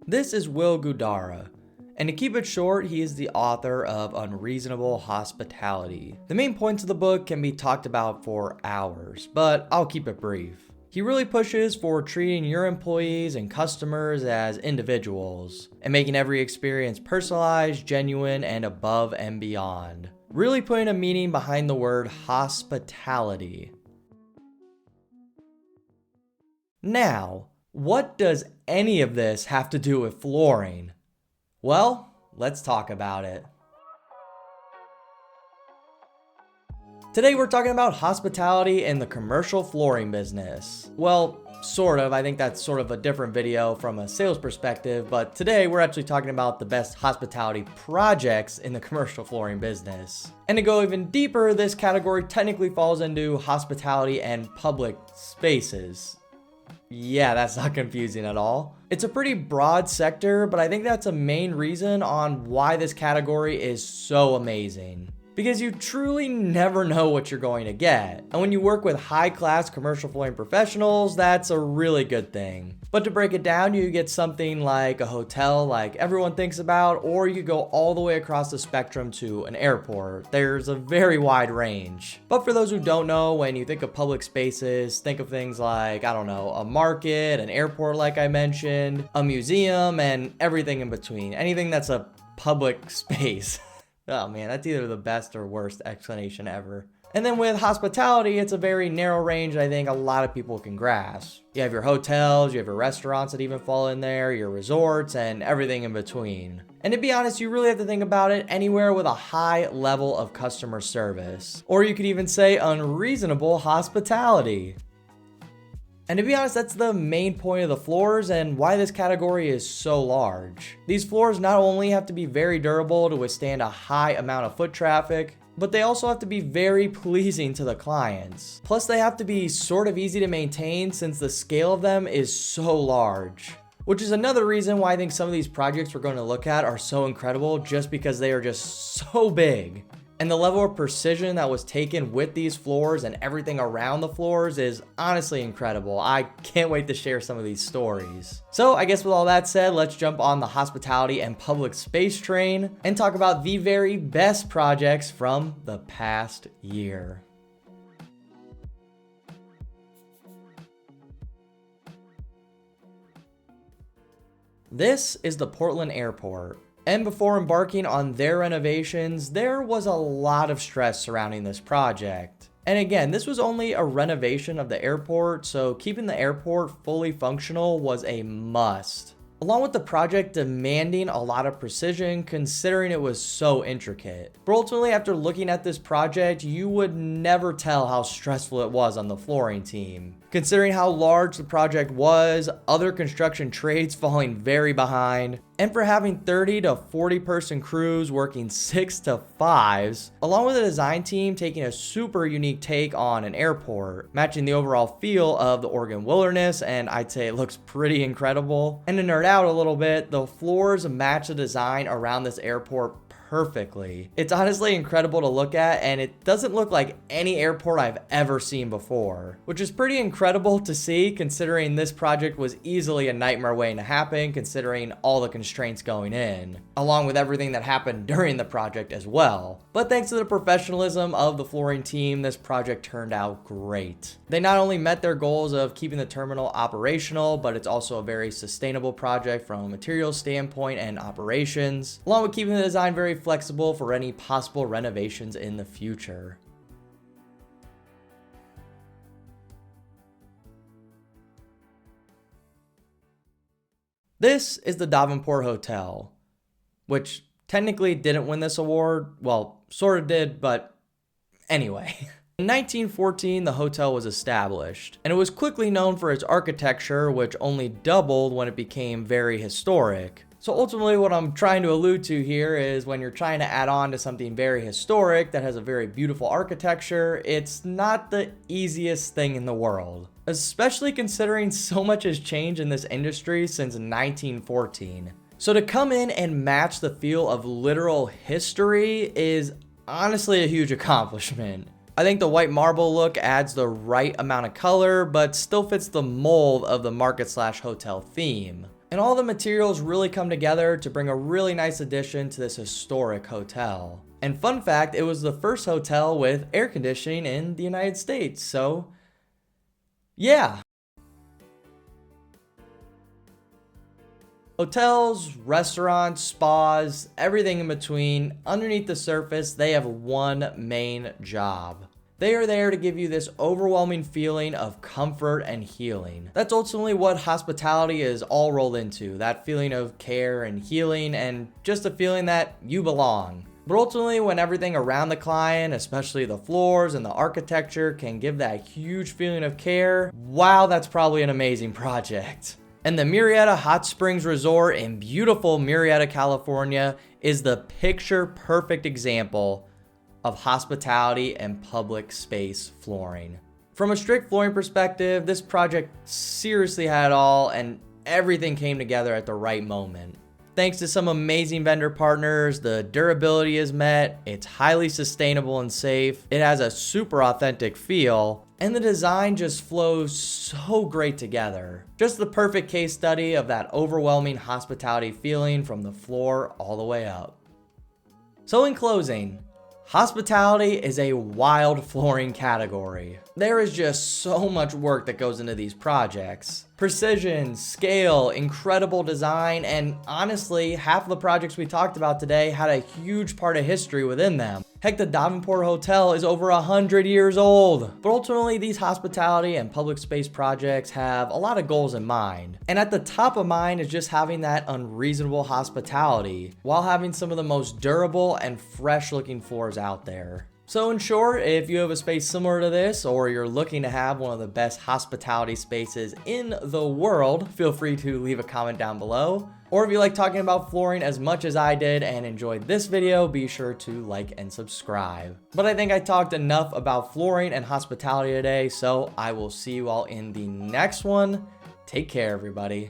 This is Will Gudara, and to keep it short, he is the author of Unreasonable Hospitality. The main points of the book can be talked about for hours, but I'll keep it brief. He really pushes for treating your employees and customers as individuals, and making every experience personalized, genuine, and above and beyond. Really putting a meaning behind the word hospitality. Now, what does any of this have to do with flooring? Well, let's talk about it. Today we're talking about hospitality in the commercial flooring business. Well, sort of. I think that's sort of a different video from a sales perspective, but today we're actually talking about the best hospitality projects in the commercial flooring business. And to go even deeper, this category technically falls into hospitality and public spaces. Yeah, that's not confusing at all. It's a pretty broad sector, but I think that's a main reason on why this category is so amazing. Because you truly never know what you're going to get. And when you work with high-class commercial flooring professionals, that's a really good thing. But to break it down, you get something like a hotel like everyone thinks about, or you go all the way across the spectrum to an airport. There's a very wide range. But for those who don't know, when you think of public spaces, think of things like, I don't know, a market, an airport like I mentioned, a museum, and everything in between. Anything that's a public space. Oh man, that's either the best or worst explanation ever. And then with hospitality, it's a very narrow range I think a lot of people can grasp. You have your hotels, you have your restaurants that even fall in there, your resorts, and everything in between. And to be honest, you really have to think about it anywhere with a high level of customer service. Or you could even say unreasonable hospitality. And to be honest, that's the main point of the floors and why this category is so large. These floors not only have to be very durable to withstand a high amount of foot traffic, but they also have to be very pleasing to the clients. Plus, they have to be sort of easy to maintain since the scale of them is so large. Which is another reason why I think some of these projects we're going to look at are so incredible, just because they are just so big. And the level of precision that was taken with these floors and everything around the floors is honestly incredible. I can't wait to share some of these stories. So I guess with all that said, let's jump on the hospitality and public space train and talk about the very best projects from the past year. This is the Portland Airport. And before embarking on their renovations, there was a lot of stress surrounding this project. And again, this was only a renovation of the airport, so keeping the airport fully functional was a must. Along with the project demanding a lot of precision considering it was so intricate. But ultimately, after looking at this project, you would never tell how stressful it was on the flooring team. Considering how large the project was, other construction trades falling very behind, and for having 30 to 40 person crews working 6 to 5s, along with a design team taking a super unique take on an airport, matching the overall feel of the Oregon wilderness, and I'd say it looks pretty incredible. And to nerd out a little bit, the floors match the design around this airport perfectly. It's honestly incredible to look at, and it doesn't look like any airport I've ever seen before, which is pretty incredible to see considering this project was easily a nightmare waiting to happen considering all the constraints going in, along with everything that happened during the project as well. But thanks to the professionalism of the flooring team, this project turned out great. They not only met their goals of keeping the terminal operational, but it's also a very sustainable project from a materials standpoint and operations, along with keeping the design very flexible for any possible renovations in the future. This is the Davenport Hotel, which technically didn't win this award. Well, sort of did, but anyway. In 1914, the hotel was established, and it was quickly known for its architecture, which only doubled when it became very historic. So ultimately what I'm trying to allude to here is when you're trying to add on to something very historic that has a very beautiful architecture, it's not the easiest thing in the world. Especially considering so much has changed in this industry since 1914. So to come in and match the feel of literal history is honestly a huge accomplishment. I think the white marble look adds the right amount of color, but still fits the mold of the market/hotel theme. And all the materials really come together to bring a really nice addition to this historic hotel. And fun fact, it was the first hotel with air conditioning in the United States, so yeah. Hotels, restaurants, spas, everything in between, underneath the surface, they have one main job. They are there to give you this overwhelming feeling of comfort and healing. That's ultimately what hospitality is all rolled into, that feeling of care and healing and just a feeling that you belong. But ultimately, when everything around the client, especially the floors and the architecture, can give that huge feeling of care, wow, that's probably an amazing project. And the Murrieta Hot Springs Resort in beautiful Murrieta, California is the picture-perfect example of hospitality and public space flooring. From a strict flooring perspective, this project seriously had it all and everything came together at the right moment. Thanks to some amazing vendor partners, the durability is met, it's highly sustainable and safe, it has a super authentic feel, and the design just flows so great together. Just the perfect case study of that overwhelming hospitality feeling from the floor all the way up. So in closing, hospitality is a wild flooring category. There is just so much work that goes into these projects. Precision, scale, incredible design, and honestly, half of the projects we talked about today had a huge part of history within them. Heck, the Davenport Hotel is over 100 years old. But ultimately, these hospitality and public space projects have a lot of goals in mind. And at the top of mind is just having that unreasonable hospitality, while having some of the most durable and fresh looking floors out there. So in short, if you have a space similar to this, or you're looking to have one of the best hospitality spaces in the world, feel free to leave a comment down below. Or if you like talking about flooring as much as I did and enjoyed this video, be sure to like and subscribe. But I think I talked enough about flooring and hospitality today, so I will see you all in the next one. Take care, everybody.